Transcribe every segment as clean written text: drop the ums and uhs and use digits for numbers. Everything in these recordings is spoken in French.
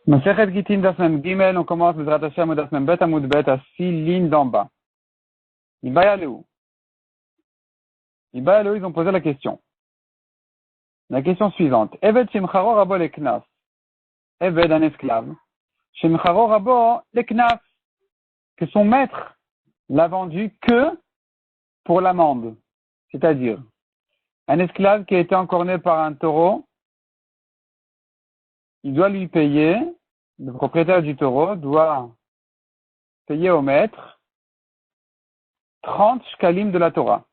Masechet Gittin d'Asmem Gimel, on commence le Zrat Hashem d'Asmem Bet Amoud Bet à 6 lignes d'en bas. Ibayaleu, ils ont posé la question. La question suivante. Eved Shimcharo Rabo Leknas. Eved, un esclave. Shimcharo Rabo Leknas. Que son maître l'a vendu que pour l'amende. C'est-à-dire, un esclave qui a été encorné par un taureau, il doit lui payer, le propriétaire du taureau doit payer au maître 30 shkalim de la Torah.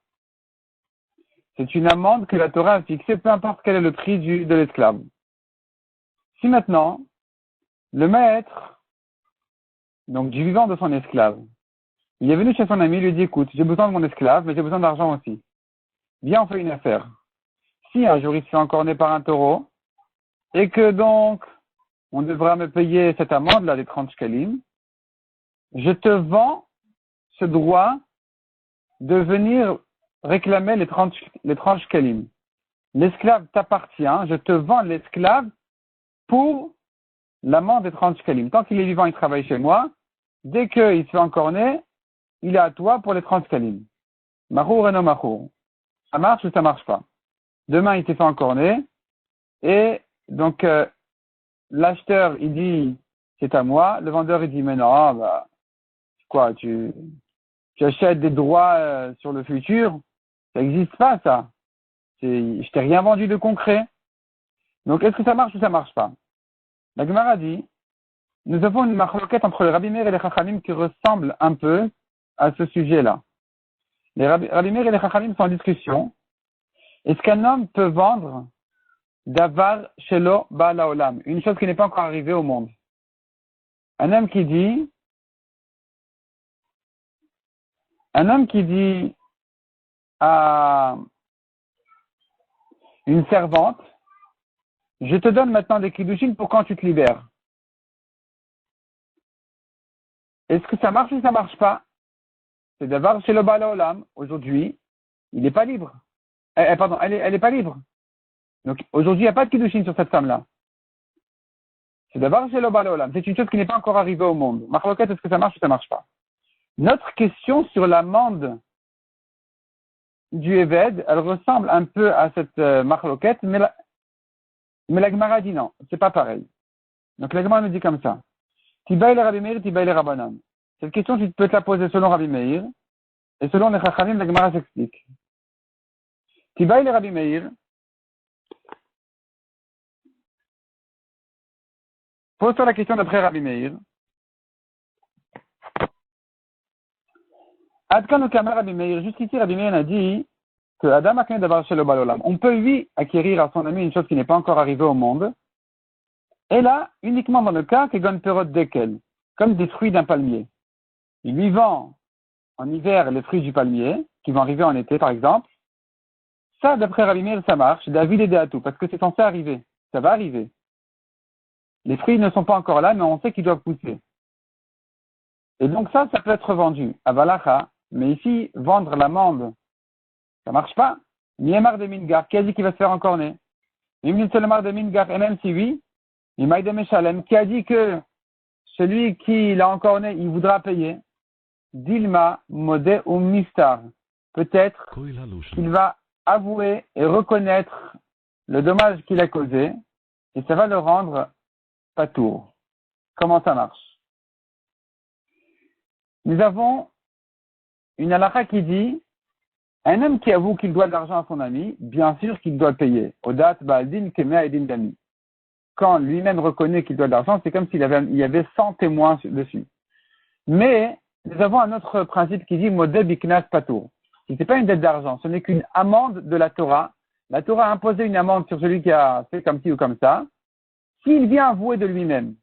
C'est une amende que la Torah a fixée, peu importe quel est le prix de l'esclave. Si maintenant, le maître, donc du vivant de son esclave, il est venu chez son ami, il lui dit, écoute, j'ai besoin de mon esclave, mais j'ai besoin d'argent aussi. Viens, on fait une affaire. Si un jour il se fait encorner par un taureau, et que donc, on devra me payer cette amende-là, les 30 shkalim, je te vends ce droit de venir réclamer les 30 shkalim. L'esclave t'appartient, je te vends l'esclave pour l'amende des 30 shkalim. Tant qu'il est vivant, il travaille chez moi. Dès qu'il se fait encorner, il est à toi pour les 30 shkalim. Machour et non machour. Ça marche ou ça marche pas? Demain, il s'est fait encorner, et donc, l'acheteur, il dit, c'est à moi. Le vendeur, il dit, mais non, bah, quoi, tu achètes des droits sur le futur. Ça n'existe pas, ça. Je t'ai rien vendu de concret. Donc, est-ce que ça marche ou ça marche pas? La Gemara dit, nous avons une marloquette entre les Rabbi Meir et les Chachamim qui ressemble un peu à ce sujet-là. Les Rabbi Meir et les Chachamim sont en discussion. Est-ce qu'un homme peut vendre Davar Shelo Ba'al Haolam, une chose qui n'est pas encore arrivée au monde? Un homme qui dit à une servante, je te donne maintenant des kiddushin pour quand tu te libères. Est-ce que ça marche ou ça marche pas? C'est Davar Shelo Ba'al Haolam. Aujourd'hui, il n'est pas libre. Elle est pas libre. Donc, aujourd'hui, il n'y a pas de kiddushin sur cette femme-là. C'est Davar Shelo Ba'al Haolam. C'est une chose qui n'est pas encore arrivée au monde. Marloquette, est-ce que ça marche ou ça marche pas? Notre question sur l'amende du Eved, elle ressemble un peu à cette marloquette, mais la Gemara dit non, c'est pas pareil. Donc la Gemara nous dit comme ça. Tibaï le Rabbi Meir, Tibaï le Rabbanan. Cette question, tu peux te la poser selon Rabbi Meir, et selon les Chachamim, la Gemara s'explique. Tibaï le Rabbi Meir, pose-toi la question d'après Rabbi Meir. Adkan Okama Rabbi Meir, jusqu'ici Rabbi Meir a dit que Adam a connu d'avoir chez le Balolam. On peut lui acquérir à son ami une chose qui n'est pas encore arrivée au monde. Et là, uniquement dans le cas que Gon Perot Dekel, comme des fruits d'un palmier. Il lui vend en hiver les fruits du palmier, qui vont arriver en été par exemple. Ça, d'après Rabbi Meir, ça marche. David et Deatou, parce que c'est censé arriver. Ça va arriver. Les fruits ne sont pas encore là, mais on sait qu'ils doivent pousser. Et donc ça peut être vendu à Valacha, mais ici, vendre l'amende, ça marche pas. Niemar de Mingar, qui a dit qu'il va se faire encorner? Nimnitzelmar de Mingar, et même si oui, Nimaï de Meshalem, qui a dit que celui qui l'a encorné, il voudra payer. Dilma, Modé ou Mistar. Peut-être qu'il va avouer et reconnaître le dommage qu'il a causé, et ça va le rendre patour. Comment ça marche? Nous avons une halakha qui dit, un homme qui avoue qu'il doit de l'argent à son ami, bien sûr qu'il doit payer. Odat ba'aldin kemea edin dami. Quand lui-même reconnaît qu'il doit de l'argent, c'est comme il y avait 100 témoins dessus. Mais, nous avons un autre principe qui dit, modé biknas patour. Si c'est pas une dette d'argent, ce n'est qu'une amende de la Torah. La Torah a imposé une amende sur celui qui a fait comme ci ou comme ça. S'il vient avouer de lui-même,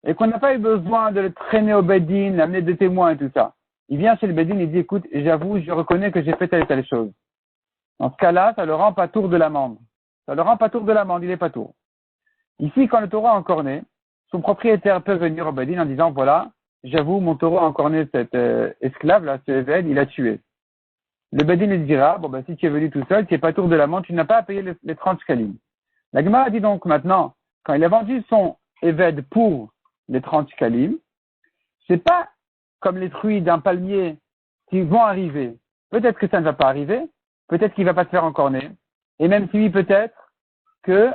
et qu'on n'a pas eu besoin de le traîner au Bedin, amener des témoins et tout ça. Il vient chez le Bedin et dit, écoute, j'avoue, je reconnais que j'ai fait telle et telle chose. Dans ce cas-là, ça le rend patour de l'amende. Ça le rend patour de l'amende, il est patour. Ici, quand le taureau a encorné, son propriétaire peut venir au Bedin en disant, voilà, j'avoue, mon taureau a encorné cet esclave-là, ce Eved, il a tué. Le Bedin lui dira, bon, ben, si tu es venu tout seul, tu es patour de l'amende, tu n'as pas à payer les 30 shkalim. La Gemara dit donc maintenant, quand il a vendu son Eved pour les 30 shkalim, c'est pas comme les fruits d'un palmier qui vont arriver. Peut-être que ça ne va pas arriver, peut-être qu'il va pas se faire encorner, et même si oui, peut-être que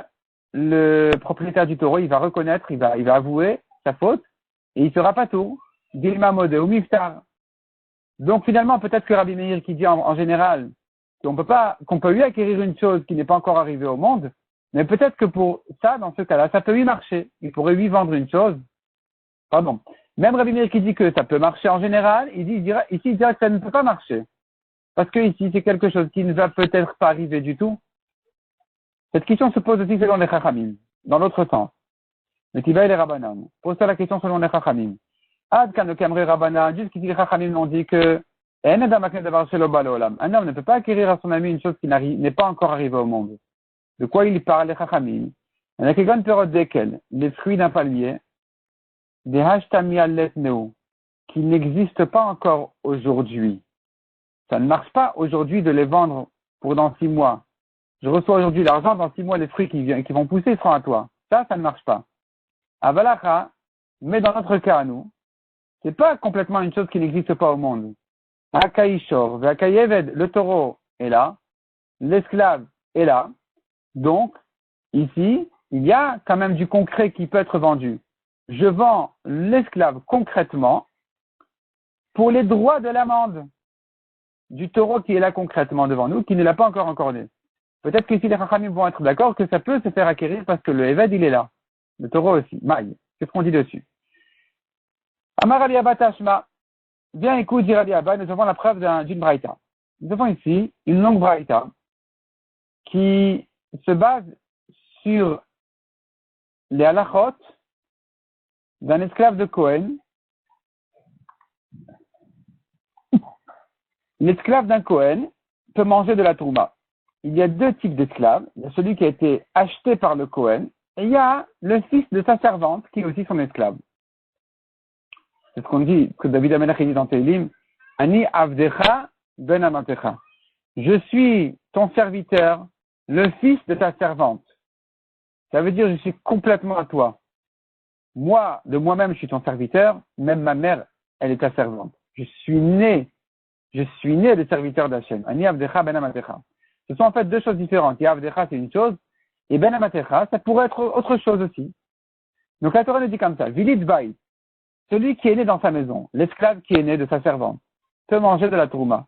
le propriétaire du taureau, il va reconnaître, il va avouer sa faute, et il sera pas tout. Dilma mode ou miftar. Donc finalement, peut-être que Rabbi Meir qui dit en général qu'on peut lui acquérir une chose qui n'est pas encore arrivée au monde, mais peut-être que pour ça, dans ce cas-là, ça peut lui marcher. Il pourrait lui vendre une chose. Pardon. Même Rabbi Meir qui dit que ça peut marcher en général, il dira que ça ne peut pas marcher. Parce que ici, c'est quelque chose qui ne va peut-être pas arriver du tout. Cette question se pose aussi selon les Chachamim, dans l'autre sens. Le Tiba et les Rabbanan. Pose-toi la question selon les Chachamim. Ad kan kamre Rabbanan, jusqu'ici les Chachamim ont dit que un homme ne peut pas acquérir à son ami une chose qui n'est pas encore arrivée au monde. De quoi il parle les Chachamim? Les fruits d'un palmier, des hashtami al-letneu, qui n'existent pas encore aujourd'hui. Ça ne marche pas aujourd'hui de les vendre pour dans 6 mois. Je reçois aujourd'hui l'argent, dans 6 mois, les fruits qui vont pousser seront à toi. Ça ne marche pas. Avalacha, mais dans notre cas à nous, c'est pas complètement une chose qui n'existe pas au monde. Akaishor, Vakayeved, le taureau est là, l'esclave est là. Donc, ici, il y a quand même du concret qui peut être vendu. Je vends l'esclave concrètement pour les droits de l'amende du taureau qui est là concrètement devant nous, qui ne l'a pas encore encordé. Peut-être que si les Chachamim vont être d'accord que ça peut se faire acquérir parce que le Eved, il est là. Le taureau aussi. Maï. Qu'est-ce qu'on dit dessus? Amar Ali Abba Tashma. Bien, écoute, dit Ali Abba, nous avons la preuve d'une braïta. Nous avons ici une longue braïta qui se base sur les halachot d'un esclave de Cohen. L'esclave d'un Cohen peut manger de la tourma. Il y a 2 types d'esclaves. Il y a celui qui a été acheté par le Cohen et il y a le fils de sa servante qui est aussi son esclave. C'est ce qu'on dit, que David Amelech dit dans Teilim, Ani avdecha ben amatecha. Je suis ton serviteur, le fils de ta servante. Ça veut dire je suis complètement à toi. Moi, de moi-même, je suis ton serviteur, même ma mère, elle est ta servante. Je suis né de serviteur d'Hachem. Ani avdecha ben amatecha. Ce sont en fait 2 choses différentes. Avdecha, c'est une chose, et ben amatecha, ça pourrait être autre chose aussi. Donc la Torah nous dit comme ça, Vilid Baït, celui qui est né dans sa maison, l'esclave qui est né de sa servante, peut manger de la tourma.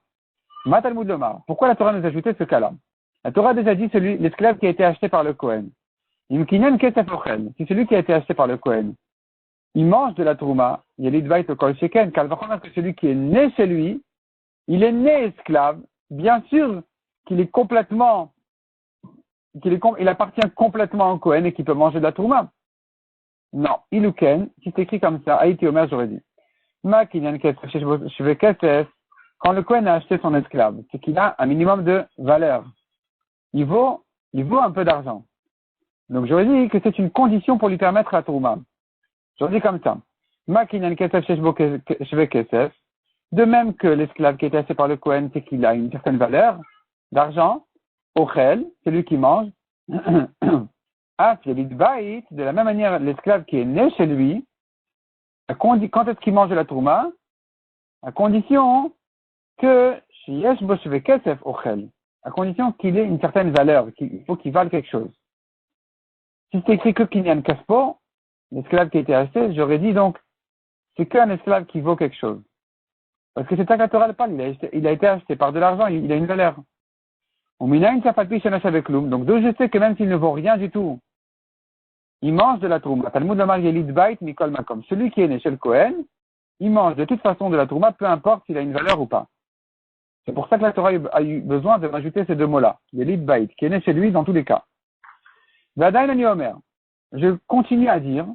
Matalmud Lomar. Pourquoi la Torah nous a ajouté ce cas-là? La Torah a déjà dit l'esclave qui a été acheté par le Kohen. Imkinen kesef ochel. Si celui qui a été acheté par le Kohen, il mange de la tourma, il y a l'idvait au kol sheken, car que celui qui est né chez lui, il est né esclave. Bien sûr qu'il est complètement, il appartient complètement au Kohen et qu'il peut manger de la tourma. Non, iluken, qui s'écrit comme ça, Haïti Omer, j'aurais dit. Ma kinyan kesef, je vais kesef, quand le Kohen a acheté son esclave, c'est qu'il a un minimum de valeur. Il vaut un peu d'argent. Donc j'aurais dit que c'est une condition pour lui permettre la tourma. J'aurais dit comme ça. Ma kinyan kesef, je vais kesef. De même que l'esclave qui est acheté par le Kohen, c'est qu'il a une certaine valeur d'argent. Ochel, c'est lui qui mange. Ah, de la même manière, l'esclave qui est né chez lui, quand est-ce qu'il mange de la tourma? À condition que, à condition qu'il ait une certaine valeur, qu'il faut qu'il vale quelque chose. Si c'est écrit que Kinyan Kaspo, l'esclave qui a été acheté, j'aurais dit donc, c'est qu'un esclave qui vaut quelque chose. Parce que c'est ça que la Torah le parle, il a été acheté par de l'argent, il a une valeur. Donc d'où je sais que même s'il ne vaut rien du tout, il mange de la tourma. Talmud Lamar Yelid Bait Mikol Makom. Celui qui est né chez le Kohen, il mange de toute façon de la tourma, peu importe s'il a une valeur ou pas. C'est pour ça que la Torah a eu besoin de m'ajouter ces 2 mots-là. Yelid Bait, qui est né chez lui dans tous les cas. Vadain Ani Omer. Je continue à dire,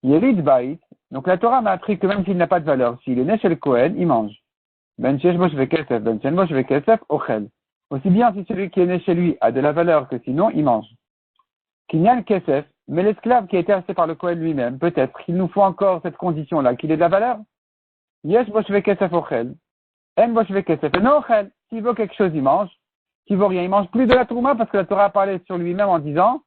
Yelid Bait, donc la Torah m'a appris que même s'il n'a pas de valeur, s'il est né chez le Kohen, il mange. Ben Shesh Bosh Vekesef, Ben Shesh Bosh Vekesef, Ochel. Aussi bien si celui qui est né chez lui a de la valeur que sinon, il mange. Kinyan Kesef, mais l'esclave qui a été acheté par le Kohen lui-même, peut-être qu'il nous faut encore cette condition-là, qu'il ait de la valeur. Yesh Boshve Kesef Ochel. En Boshve Kesef. Non Ochel. S'il veut quelque chose, il mange. S'il veut rien, il mange plus de la tourma parce que la Torah a parlé sur lui-même en disant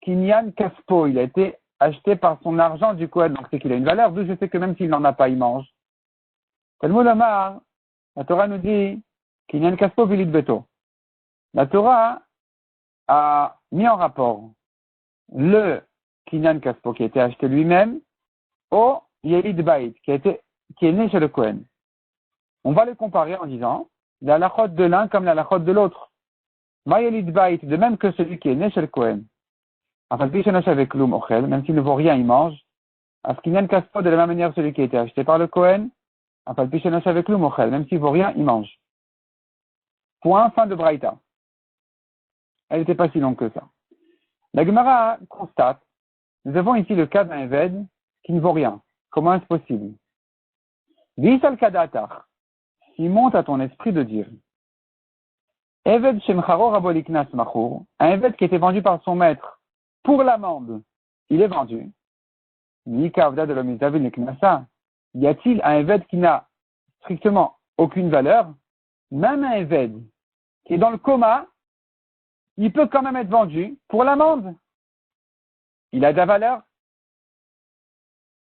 Kinyan Kaspo, il a été acheté par son argent du Kohen, donc c'est qu'il a une valeur, d'où je sais que même s'il n'en a pas, il mange. Talmud Amar, la Torah nous dit qu'il y a une kaspo vilit beto. La Torah a mis en rapport le Kinyan Kaspo qui a été acheté lui-même au Yelid Bait qui est né chez le Kohen. On va les comparer en disant la halachot de l'un comme la halachot de l'autre. Ma Yelid Bait, de même que celui qui est né chez le Kohen. Enfin, avec Loum Ochel, même s'il ne vaut rien, il mange. À ce Kinyan Kaspo, de la même manière celui qui a été acheté par le Kohen, enfin, avec Loum Ochel, même s'il ne vaut rien, il mange. Point, fin de Braïta. Elle n'était pas si longue que ça. La Gemara constate, nous avons ici le cas d'un Eved qui ne vaut rien. Comment est-ce possible? Visal Kadatar, s'il monte à ton esprit de dire, Eved Shemcharo Raboliknas Machour, un Eved qui était vendu par son maître pour l'amende, il est vendu. Nikavda de l'Omizavil Neknasa, y a-t-il un Eved qui n'a strictement aucune valeur? Même un Eved qui est dans le coma, il peut quand même être vendu pour l'amende. Il a de la valeur.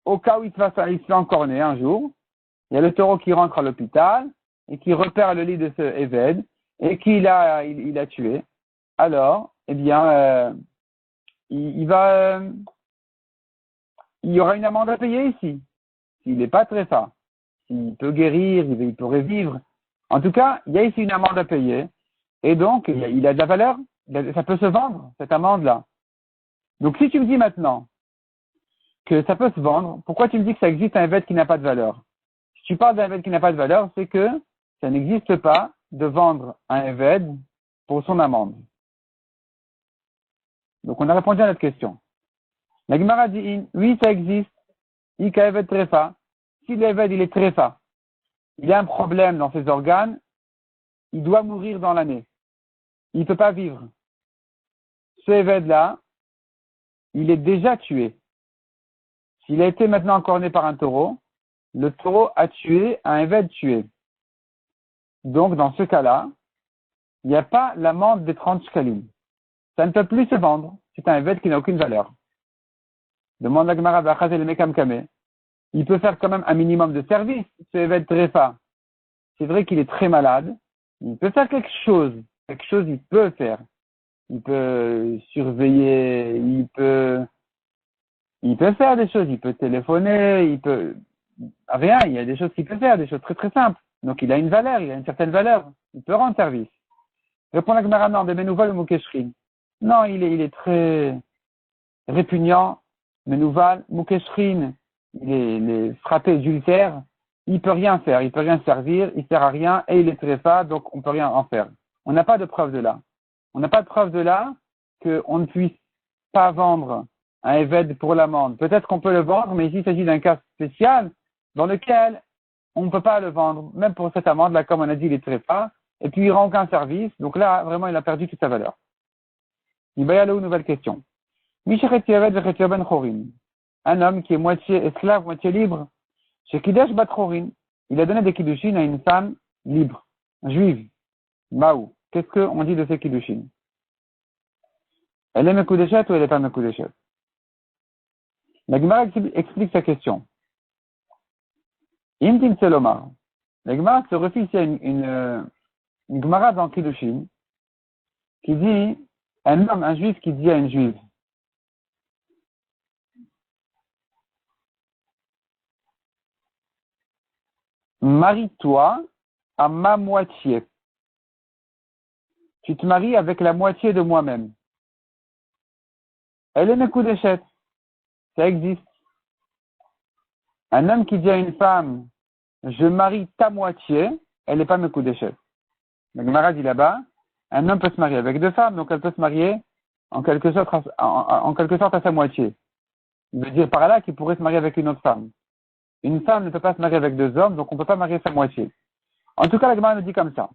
Au cas où il se fait encorner un jour, il y a le taureau qui rentre à l'hôpital et qui repère le lit de ce Eved et qu'il a tué. Alors, eh bien, il y aura une amende à payer ici. S'il n'est pas très fort, s'il peut guérir, il pourrait vivre. En tout cas, il y a ici une amende à payer. Et donc, il a de la valeur. Ça peut se vendre, cette amende-là. Donc, si tu me dis maintenant que ça peut se vendre, pourquoi tu me dis que ça existe un Eved qui n'a pas de valeur? Si tu parles d'un Eved qui n'a pas de valeur, c'est que ça n'existe pas de vendre un Eved pour son amende. Donc, on a répondu à notre question. La Gemara dit, oui, ça existe. Ika Eved Trefa. Si l'Eved, il est Trefa, il a un problème dans ses organes, il doit mourir dans l'année. Il ne peut pas vivre. Ce Eved-là, il est déjà tué. S'il a été maintenant encorné par un taureau, le taureau a tué un Eved tué. Donc, dans ce cas-là, il n'y a pas l'amende des 30 shkalim. Ça ne peut plus se vendre. C'est un Eved qui n'a aucune valeur. Demande la Gemara Bachazel Mekam Kame. Il peut faire quand même un minimum de service, ce Eved Trefa. C'est vrai qu'il est très malade. Il peut faire quelque chose. Quelque chose, il peut faire. Il peut surveiller, il peut faire des choses, il peut téléphoner, rien, il y a des choses qu'il peut faire, des choses très très simples. Donc il a une valeur, il a une certaine valeur. Il peut rendre service. Répond la Gemara, non, de Menouval ou Moukeshrin. Non, il est très répugnant. Menouval, Moukeshrin, il est frappé d'ultère. Il peut rien faire, il peut rien servir, il sert à rien et il est tréfa, donc on peut rien en faire. On n'a pas de preuve de là. On n'a pas de preuve de là qu'on ne puisse pas vendre un Eved pour l'amende. Peut-être qu'on peut le vendre, mais ici il s'agit d'un cas spécial dans lequel on ne peut pas le vendre, même pour cette amende-là, comme on a dit, il est tréfa, et puis il rend aucun service, donc là, vraiment, il a perdu toute sa valeur. Il va y aller aux nouvelles questions. Un homme qui est moitié esclave, moitié libre, chez Kidesh Bat Chorin, il a donné des kiddushin à une femme libre, juive, Maou. Qu'est-ce qu'on dit de ces kiddushin? Elle est Mekudeshet ou elle n'est pas Mekudeshet? La Gemara explique sa question. Imtim Selomar. La Gemara se refuse ici à une Gemara dans Kiddushin qui dit, un juif qui dit à une juive, marie-toi à ma moitié. Tu te maries avec la moitié de moi-même. Elle est Mekudeshet. Ça existe. Un homme qui dit à une femme, je marie ta moitié, elle n'est pas Mekudeshet. La Gemara dit là-bas, un homme peut se marier avec deux femmes, donc elle peut se marier en quelque sorte à sa moitié. Il veut dire par là qu'il pourrait se marier avec une autre femme. Une femme ne peut pas se marier avec deux hommes, donc on ne peut pas marier sa moitié. En tout cas, la Gemara nous dit comme ça.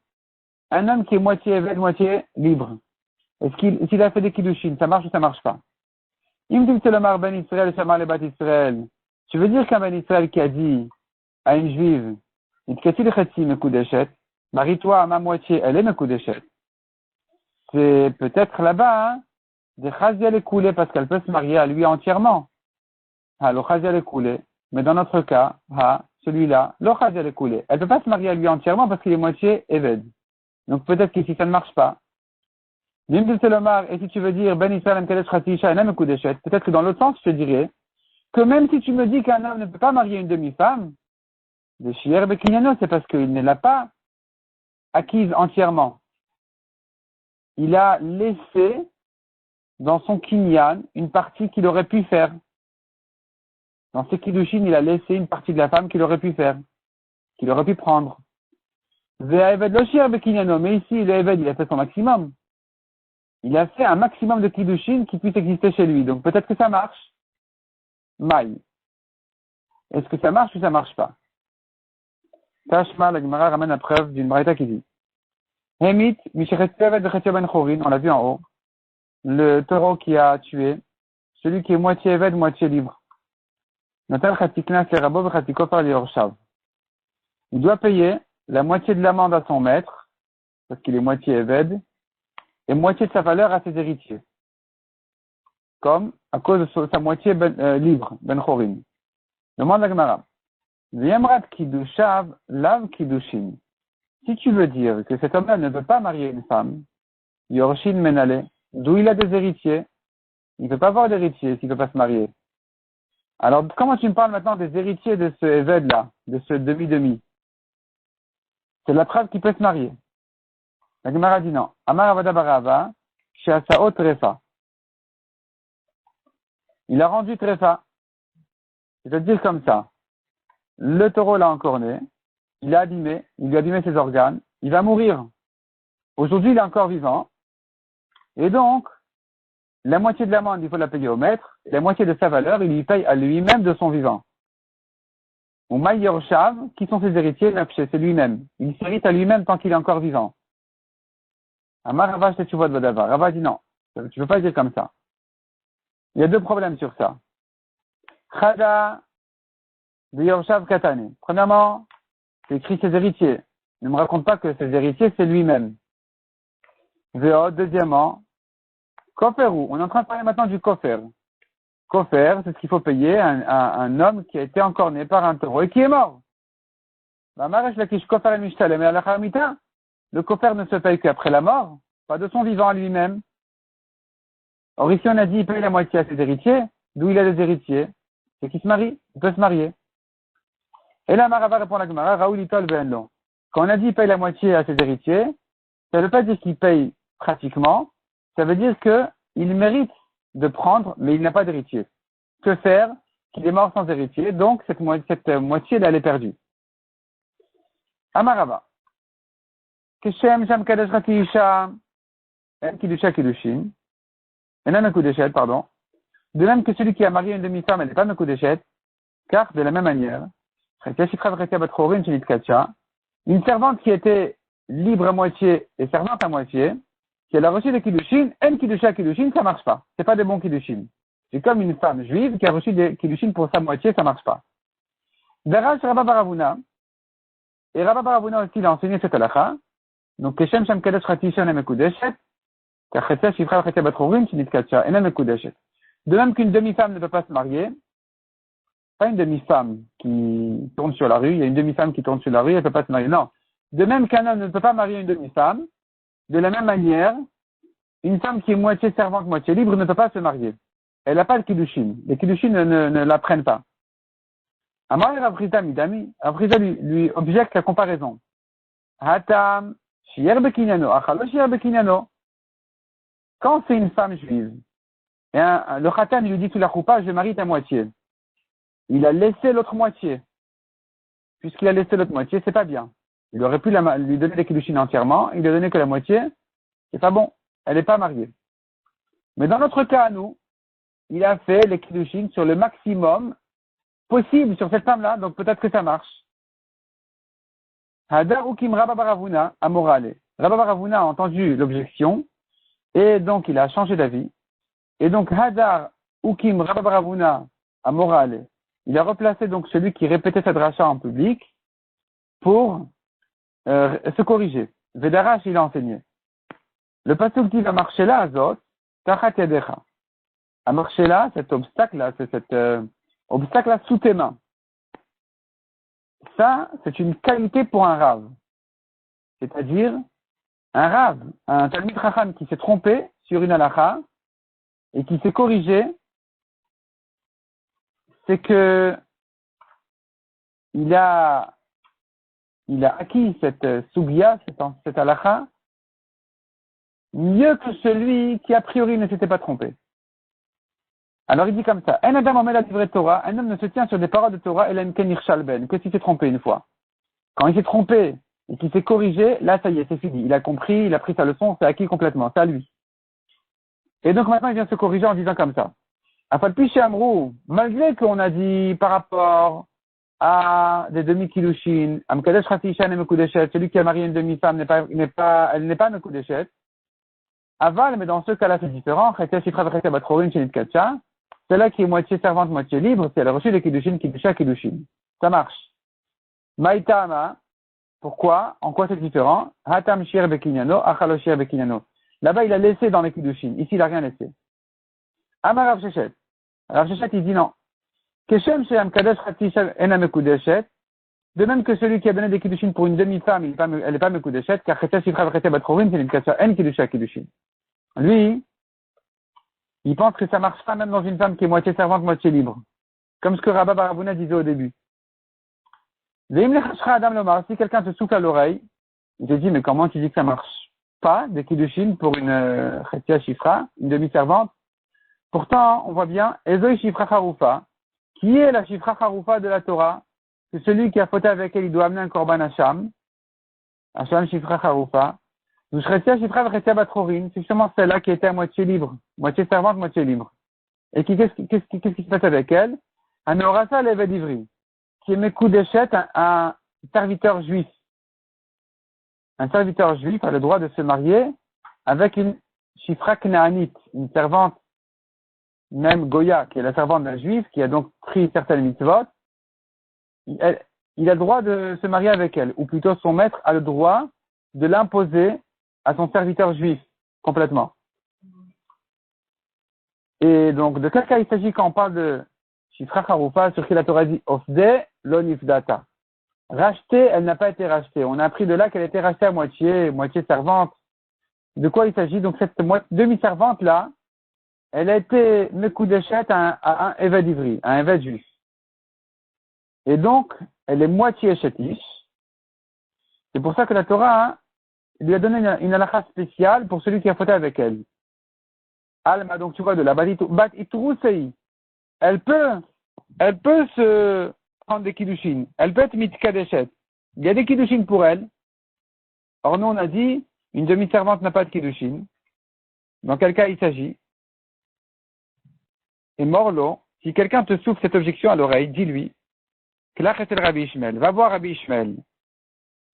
Un homme qui est moitié évêque, moitié libre. S'il a fait des kiddushin, ça marche ou ça marche pas? Ben Israël, tu veux dire qu'un Ben Israël qui a dit à une juive, marie-toi à ma moitié, elle est Mekudeshet. C'est peut-être là-bas, des chazia les coulées parce qu'elle peut se marier à lui entièrement. ha, lo chazia le coulé. Mais dans notre cas, ha, celui-là, lo chazia le coulé. Elle ne peut pas se marier à lui entièrement parce qu'il est moitié éved. Donc peut-être qu'ici ça ne marche pas. Et si tu veux dire, Ben Israël peut-être que dans l'autre sens, je te dirais que même si tu me dis qu'un homme ne peut pas marier une demi-femme, le shier bekinyano, c'est parce qu'il ne l'a pas acquise entièrement. Il a laissé dans son kinyan une partie qu'il aurait pu faire. Dans ses kiddushin, il a laissé une partie de la femme qu'il aurait pu faire, qu'il aurait pu prendre. Mais ici, le Eved, il a fait son maximum. Il a fait un maximum de kiddushin qui puisse exister chez lui. Donc peut-être que ça marche. Maï. Est-ce que ça marche ou ça marche pas? Tashma, la Gemara ramène la preuve d'une braïta qui dit Hemit, on l'a vu en haut, le taureau qui a tué, celui qui est moitié éved, moitié libre. Il doit payer la moitié de l'amende à son maître, parce qu'il est moitié éved, et moitié de sa valeur à ses héritiers. Comme à cause de sa moitié libre, ben chorin. Demande la Gemara. Viemrat kidushav, lav kidushin. Si tu veux dire que cet homme-là ne peut pas marier une femme, Yorshin Menale, d'où il a des héritiers, il ne peut pas avoir d'héritiers s'il ne peut pas se marier. Alors, comment tu me parles maintenant des héritiers de ce Eved-là, de ce demi-demi? C'est la preuve qu'il peut se marier. La Gemara dit non. Amar Avada Barava, Sheasaot Trefa. Il a rendu Trefa. C'est-à-dire comme ça. Le taureau l'a encorné, il l'a abîmé, il lui a abîmé ses organes, il va mourir. Aujourd'hui, il est encore vivant. Et donc, la moitié de l'amende, il faut la payer au maître, et la moitié de sa valeur, il lui paye à lui-même de son vivant. Ou Maïyorshav, qui sont ses héritiers, c'est lui-même. Il s'hérite à lui-même tant qu'il est encore vivant. Amar Rava, tu vois de Vadava. Rava dit non. Tu ne peux pas dire comme ça. Il y a deux problèmes sur ça. Chada, de Yorshav Katane. Premièrement, c'est écrit ses héritiers. Ne me raconte pas que ses héritiers, c'est lui-même. Veo, deuxièmement, Koferu. On est en train de parler maintenant du Kofer. Kofer, c'est ce qu'il faut payer à un homme qui a été encorné par un taureau et qui est mort. Le Kofer ne se paye qu'après la mort, pas de son vivant à lui-même. Or ici on a dit il paye la moitié à ses héritiers, d'où il a des héritiers, c'est qu'il se marie, il peut se marier. Et là Marava répond à la Gemara, Raoulitol Benlo. Quand on a dit il paye la moitié à ses héritiers, ça ne veut pas dire qu'il paye pratiquement, ça veut dire qu'il mérite de prendre, mais il n'a pas d'héritier. Que faire? Qu'il est mort sans héritier, donc cette moitié, elle est perdue. Amarava. Keshem Sham Kadesh Rati Isha, En Kidusha Kidushin, Enan Mekudeshet, pardon. De même que celui qui a marié une demi-femme, elle n'est pas Mekudeshet, car de la même manière, une servante qui était libre à moitié et servante à moitié, si elle a reçu des kiddushin, en kiddusha kiddushin, ça marche pas. C'est pas des bons kiddushin. C'est comme une femme juive qui a reçu des kiddushin pour sa moitié, ça marche pas. Darash Rabba Baravuna, et Rabba Baravuna aussi il a enseigné cette halakha, donc Keshem Shem Kadesh Ratisha Ne Mekudeshet, car Chetza Shifra Chetza Batrourin, Shinit Kacha, et Ne Mekudeshet. De même qu'une demi-femme ne peut pas se marier, pas une demi-femme qui tourne sur la rue, il y a une demi-femme qui tourne sur la rue, elle ne peut pas se marier. Non. De même qu'un homme ne peut pas marier une demi-femme, de la même manière, une femme qui est moitié servante, moitié libre ne peut pas se marier. Elle n'a pas de kiddushin. Les kiddushin ne la prennent pas. Amar Ravrita Midami, Ravrita lui objecte la comparaison. Hatam, Shier Bekinyano, Achalo Shier Bekinyano. Quand c'est une femme juive, et le Khatan lui dit sous la choupa, je marie ta moitié. Il a laissé l'autre moitié. Puisqu'il a laissé l'autre moitié, c'est pas bien. Il aurait pu lui donner les kiddushin entièrement, il lui a donné que la moitié, c'est pas bon. Elle n'est pas mariée. Mais dans notre cas, à nous, il a fait les kiddushin sur le maximum possible sur cette femme-là, donc peut-être que ça marche. Hadar Ukim Rabba Baravuna Amorale. Rabba Baravuna a entendu l'objection, et donc il a changé d'avis. Et donc Hadar Ukim Rabba Baravuna Amorale. Il a replacé donc celui qui répétait cette rachat en public pour se corriger. Vedarash, il a enseigné. Le pasuk dit va marcher là, Azot, Tachat Yadecha. À marcher là, cet obstacle-là, cette obstacle là sous tes mains. Ça, c'est une qualité pour un rave. C'est-à-dire, un rave, un Talmid Chacham qui s'est trompé sur une halakha et qui s'est corrigé, c'est que il a acquis cette sugya, cette halakha, mieux que celui qui a priori ne s'était pas trompé. Alors il dit comme ça, un homme ne se tient sur des paroles de Torah que s'il s'est trompé une fois. Quand il s'est trompé et qu'il s'est corrigé, là ça y est, c'est fini. Il a compris, il a pris sa leçon, c'est acquis complètement, c'est à lui. Et donc maintenant il vient se corriger en disant comme ça. Afalpi chez Amrou, malgré qu'on a dit par rapport à des demi-kilushin, Amkadesh Chatishan et Mekudeshet, celui qui a marié une demi-femme elle n'est pas Mekudeshet. Aval, mais dans ce cas-là c'est différent. Celle-là qui est moitié servante, moitié libre, si elle a reçu des kiddushin, kiddusha, kiddushin. Ça marche. Maïtama, pourquoi? En quoi c'est différent? Hatam shir bekinyano, achalo shir bekinyano. Là-bas, il a laissé dans les kiddushin. Ici, il n'a rien laissé. Amar Rav Shechet. Rav Shechet, il dit non. Keshem she'am kadesh chatisha ena mekudeshet. De même que celui qui a donné des kiddushin pour une demi-femme, elle n'est pas mekudeshet, car chetes shifra v'chetes batchorim, c'est une kasha en kiddusha, kiddushin. Lui, il pense que ça marche pas même dans une femme qui est moitié servante, moitié libre. Comme ce que Rabba Barabuna disait au début. Si quelqu'un te souffle à l'oreille, il te dit, mais comment tu dis que ça marche pas des kiddushin pour une chetia shifra, une demi-servante? Pourtant, on voit bien, Ezoi shifra charoufa, qui est la shifra charoufa de la Torah? C'est celui qui a fauté avec elle, il doit amener un korban hacham. Hacham shifra charoufa. C'est justement celle-là qui était à moitié libre, moitié servante, moitié libre. Et qu'est-ce qui se passe avec elle? Un orasa levé d'ivri, qui est mekudeshet, un serviteur juif. Un serviteur juif a le droit de se marier avec une shifra knaanite, une servante, même Goya, qui est la servante d'un juif, qui a donc pris certaines mitzvot. Il a le droit de se marier avec elle, ou plutôt son maître a le droit de l'imposer à son serviteur juif, complètement. Et donc, de quel cas il s'agit quand on parle de Shifra Charoufa, sur qui la Torah dit Ofde lo nifdata. Rachetée, elle n'a pas été rachetée. On a appris de là qu'elle était rachetée à moitié, moitié servante. De quoi il s'agit? Donc, cette demi-servante-là, elle a été mekudeshet à un évêque d'Ivry, à un évêque juif. Et donc, elle est moitié chetish. C'est pour ça que la Torah, il lui a donné une halakha spéciale pour celui qui a fauté avec elle. Alma, donc tu vois de la bat itroussei. Elle peut se prendre des kiddushin. Elle peut être mitkadeshet. Il y a des kiddushin pour elle. Or, nous, on a dit, une demi-servante n'a pas de kiddushin. Dans quel cas il s'agit? Et morlo, si quelqu'un te souffle cette objection à l'oreille, dis-lui, Klach etel Rabbi Ishmael, va voir Rabbi Ishmael.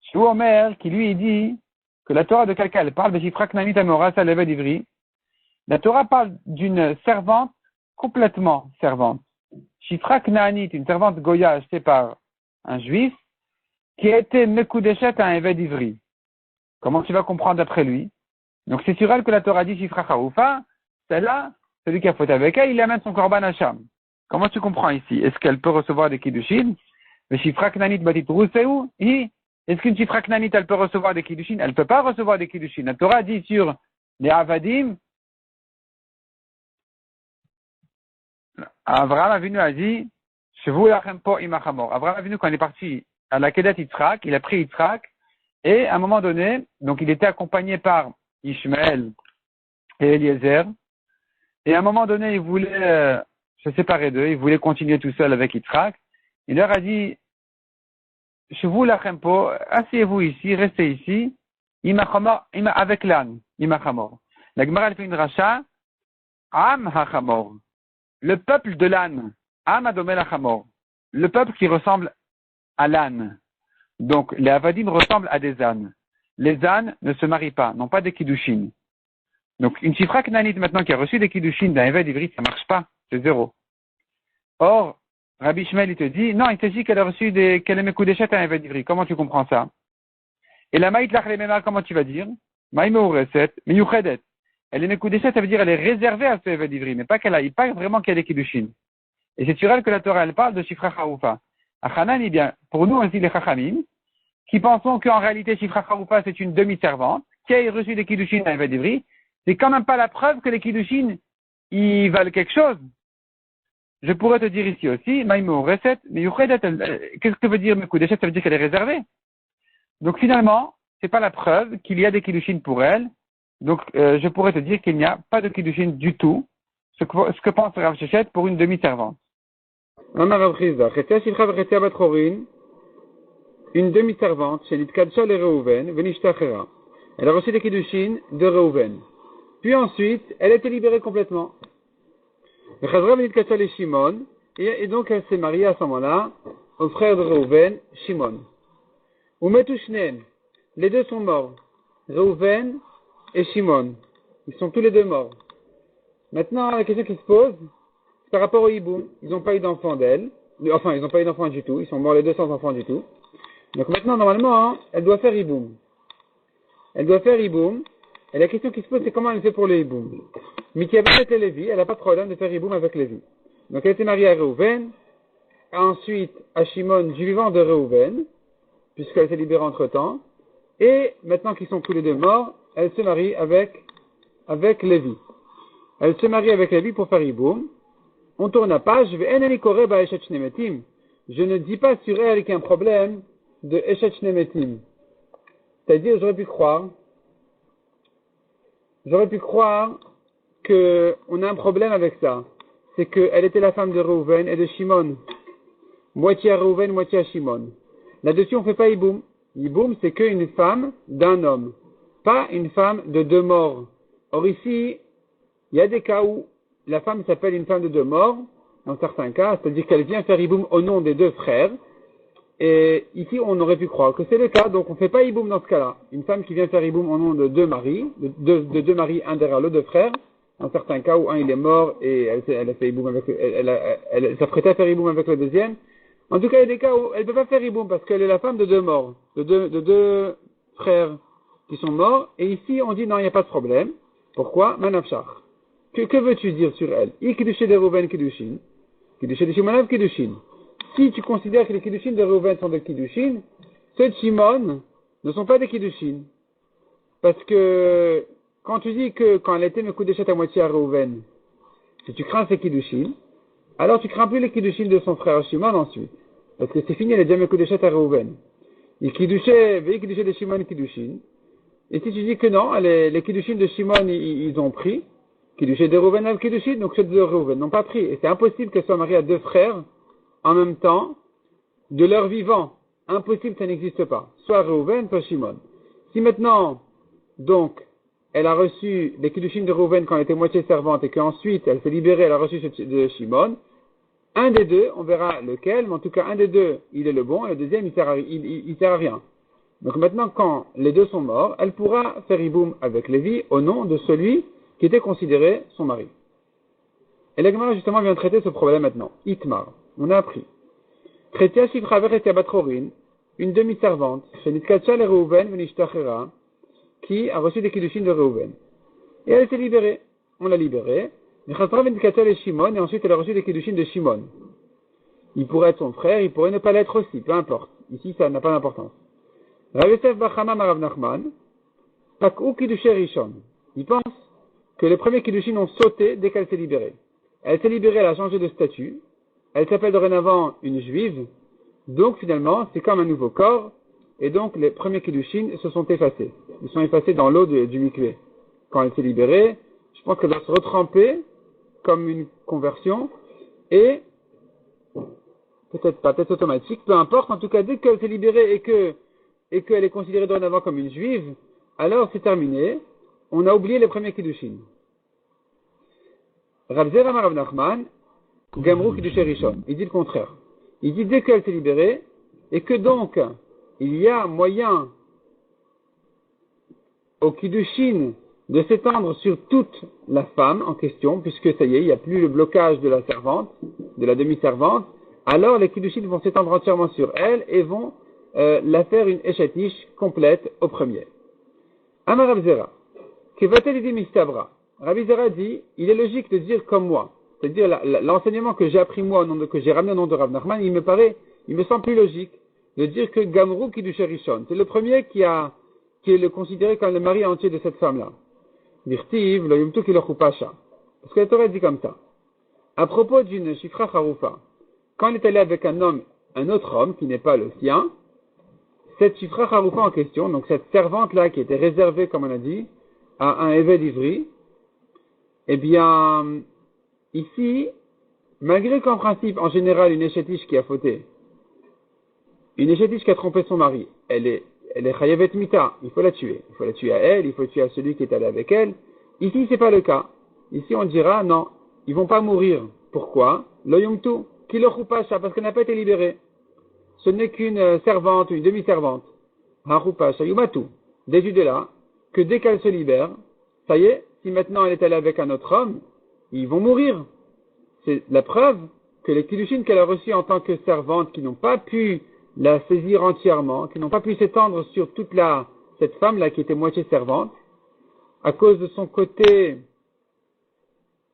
Shou Omer, qui lui dit, que la Torah de quelqu'un, elle parle de Shifra Knanit Amora Saleva d'Ivri. La Torah parle d'une servante complètement servante. Shifra Knanit, une servante Goya achetée par un juif, qui a été Mekudeshet à un évêque d'Ivri. Comment tu vas comprendre d'après lui? Donc c'est sur elle que la Torah dit Shifra Charoufa, celle-là, celui qui a fauté avec elle, il amène son korban hacham. Comment tu comprends ici? Est-ce qu'elle peut recevoir des kiddushin? Mais Shifra Knanit Batit Rousseou, est-ce qu'une Shifra Knanit, elle peut recevoir des kiddushin? Elle ne peut pas recevoir des kiddushin. La Torah dit sur les Avadim, Abraham Avinu a dit, Shevu lachem po imachamor. Abraham Avinu, quand il est parti à la Kedat Yitzhak, il a pris Yitzhak, et à un moment donné, donc il était accompagné par Ishmael et Eliezer, et à un moment donné, il voulait se séparer d'eux, il voulait continuer tout seul avec Yitzhak. Il leur a dit, Shevu lachem po, asseyez-vous ici, restez ici, avec l'âne, imachamor. La Gemara fait une racha, Am hachamor. Le peuple de l'âne, Am adomel hachamor. Le peuple qui ressemble à l'âne. Donc, les avadim ressemblent à des ânes. Les ânes ne se marient pas, n'ont pas des kiddushin. Donc, une Shifra Knanit maintenant qui a reçu des kiddushin d'un évêque d'Ivry, ça marche pas, c'est zéro. Or, Rabbi Ishmael, il te dit, non, il s'agit qu'elle a reçu qu'elle est mekudeshet à un évêque d'Ivry. Comment tu comprends ça? Et la maït lach lemema, comment tu vas dire? Maï meureset, miyuchedet. Elle est mekudeshet, ça veut dire elle est réservée à ce évêque d'Ivry, mais pas vraiment qu'elle ait kiddushin. Et c'est sur elle que la Torah, elle parle de Shifra Charoufa. Achanan, eh bien, pour nous ainsi les Chachamim, qui pensons qu'en réalité Shifra Charoufa c'est une demi-servante, qui a reçu des Kiddushin à Eved Ivri, c'est quand même pas la preuve que les Kiddushin, ils valent quelque chose. Je pourrais te dire ici aussi, Maïmo Reset, mais qu'est-ce que veut dire Mekudeshet? Ça veut dire qu'elle est réservée. Donc finalement, c'est pas la preuve qu'il y a des Kiddushin pour elle. Donc je pourrais te dire qu'il n'y a pas de Kiddushin du tout, ce que pense Rav Shechet pour une demi-servante. Une demi-servante chez Nitkadsha le Reuven, Venishtachera. Elle a reçu des Kiddushin de Reuven. Puis ensuite, elle a été libérée complètement. Et donc elle s'est mariée à ce moment-là au frère de Reuven, Shimon. Umetushnen, les deux sont morts. Reuven et Shimon. Ils sont tous les deux morts. Maintenant, la question qui se pose, c'est par rapport au hiboum. Ils n'ont pas eu d'enfant d'elle. Enfin, ils n'ont pas eu d'enfant du tout. Ils sont morts les deux sans enfant du tout. Donc maintenant, normalement, elle doit faire hiboum. Elle doit faire hiboum. Et la question qui se pose, c'est comment elle fait pour le hiboum. Mikiavet était Lévi, elle n'a pas de problème de faire hiboum avec Lévi. Donc elle était mariée à Reuven, ensuite à Shimon, du vivant de Reuven, puisqu'elle s'est libérée entre temps. Et maintenant qu'ils sont tous les deux morts, elle se marie avec Lévi. Elle se marie avec Lévi pour faire hiboum. On tourne la page, je ne dis pas sur elle qu'il y a un problème de Eshet Shnemetim. C'est-à-dire, j'aurais pu croire qu'on a un problème avec ça. C'est qu'elle était la femme de Reuven et de Shimon. Moitié à Reuven, moitié à Shimon. Là-dessus, on ne fait pas hiboum. Hiboum, c'est qu'une femme d'un homme. Pas une femme de deux morts. Or ici, il y a des cas où la femme s'appelle une femme de deux morts, dans certains cas, c'est-à-dire qu'elle vient faire hiboum au nom des deux frères. Et ici, on aurait pu croire que c'est le cas, donc on ne fait pas hiboum dans ce cas-là. Une femme qui vient faire hiboum au nom de deux maris, de deux maris, un derrière l'autre, deux frères, dans certains cas où un il est mort et elle a fait hiboum avec, elle s'apprêtait à faire hiboum avec le deuxième. En tout cas, il y a des cas où elle ne peut pas faire hiboum parce qu'elle est la femme de deux morts, de deux frères qui sont morts. Et ici, on dit non, il n'y a pas de problème. Pourquoi? Manafshach. Que veux-tu dire sur elle? I Kiddushin de Reuven Kiddushin. Kiddushin de Shimon Kiddushin. Si tu considères que les Kiddushin de Reuven sont des Kiddushin, ceux de Shimon ne sont pas des Kiddushin. Parce que quand tu dis que quand elle était Mekudeshet à moitié à Reuven, si tu crains ces Kiddushin, alors tu crains plus les Kiddushin de son frère Shimon ensuite. Parce que c'est fini, elle est déjà Mekudeshet à Reuven. Il Kiddushin de Shimon Kiddushin. Et si tu dis que non, les Kiddushin de Shimon, ils ont pris, Kiddushin de Reuven al Kiddushin, donc ceux de Reuven n'ont pas pris. Et c'est impossible qu'elle soit mariée à deux frères en même temps, de leur vivant. Impossible, ça n'existe pas. Soit Reuven, soit Shimon. Si maintenant, donc, elle a reçu les Kiddushin de Reuven quand elle était moitié servante et qu'ensuite elle s'est libérée, elle a reçu de Shimon, un des deux, on verra lequel, mais en tout cas un des deux, il est le bon, et le deuxième, il sert à rien. Donc maintenant, quand les deux sont morts, elle pourra faire hiboum avec Lévi au nom de celui qui était considéré son mari. Et la Gemara justement vient traiter ce problème maintenant. Itmar, on a appris. Kretia Shifraver et Yabatrorin, une demi-servante, chez Nitkadsha le Reuven Venishtachera, qui a reçu des Kiddushin de Reuven. Et elle s'est libérée. On l'a libérée. Nitkadsha le Shimon, et ensuite elle a reçu des Kiddushin de Shimon. Il pourrait être son frère, il pourrait ne pas l'être aussi, peu importe. Ici, ça n'a pas d'importance. Rav Yosef Bachama Marav Nachman, Pak'u Kiddushin Rishon. Il pense que les premiers Kiddushin ont sauté dès qu'elle s'est libérée. Elle s'est libérée, elle a changé de statut. Elle s'appelle dorénavant une juive. Donc finalement, c'est comme un nouveau corps. Et donc les premiers Kiddushin se sont effacés. Ils sont effacés dans l'eau du mikvé. Quand elle s'est libérée, je pense qu'elle doit se retremper comme une conversion. Et peut-être pas, peut-être automatique, peu importe. En tout cas, dès qu'elle s'est libérée et qu'elle est considérée dorénavant comme une juive, alors c'est terminé. On a oublié les premiers Kiddushin. Rav Zera Marav Nachman, Gamrou Kiddushin Rishon. Il dit le contraire. Il dit dès qu'elle s'est libérée, et que donc, il y a moyen au Kiddushin de s'étendre sur toute la femme en question, puisque ça y est, il n'y a plus le blocage de la servante, de la demi-servante, alors les Kiddushin vont s'étendre entièrement sur elle et vont la faire une échatiche complète au premier. Amar Rav Zera, Kevatel Idi Mistabra. Rabbi Zera dit, il est logique de dire comme moi. c'est-à-dire l'enseignement que j'ai appris moi, que j'ai ramené au nom de Rav Nachman, il me semble plus logique de dire que Gamrou Kiddush Rishon, c'est le premier qui est le considéré comme le mari entier de cette femme-là. Mirtiv, lo yumtu kilochu pasha. Parce que la Torah dit comme ça. À propos d'une Shifra Harufa, quand elle est allée avec un autre homme qui n'est pas le sien, cette Shifra Harufa en question, donc cette servante-là qui était réservée, comme on a dit, à un évêque d'Ivry, eh bien, ici, malgré qu'en principe, en général, une échétiche qui a fauté, une échétiche qui a trompé son mari, elle est chayavet mita, il faut la tuer. Il faut la tuer à elle, il faut tuer à celui qui est allé avec elle. Ici, c'est pas le cas. Ici, on dira, non, ils vont pas mourir. Pourquoi? Lo yumtu, kilochu pasha, parce qu'elle n'a pas été libérée. Ce n'est qu'une servante, une demi-servante. Haru pasha, yumatu. Déduit de là, que dès qu'elle se libère, ça y est, si maintenant elle est allée avec un autre homme, ils vont mourir. C'est la preuve que les kiddushin qu'elle a reçus en tant que servante, qui n'ont pas pu la saisir entièrement, qui n'ont pas pu s'étendre sur toute cette femme-là qui était moitié servante, à cause de son côté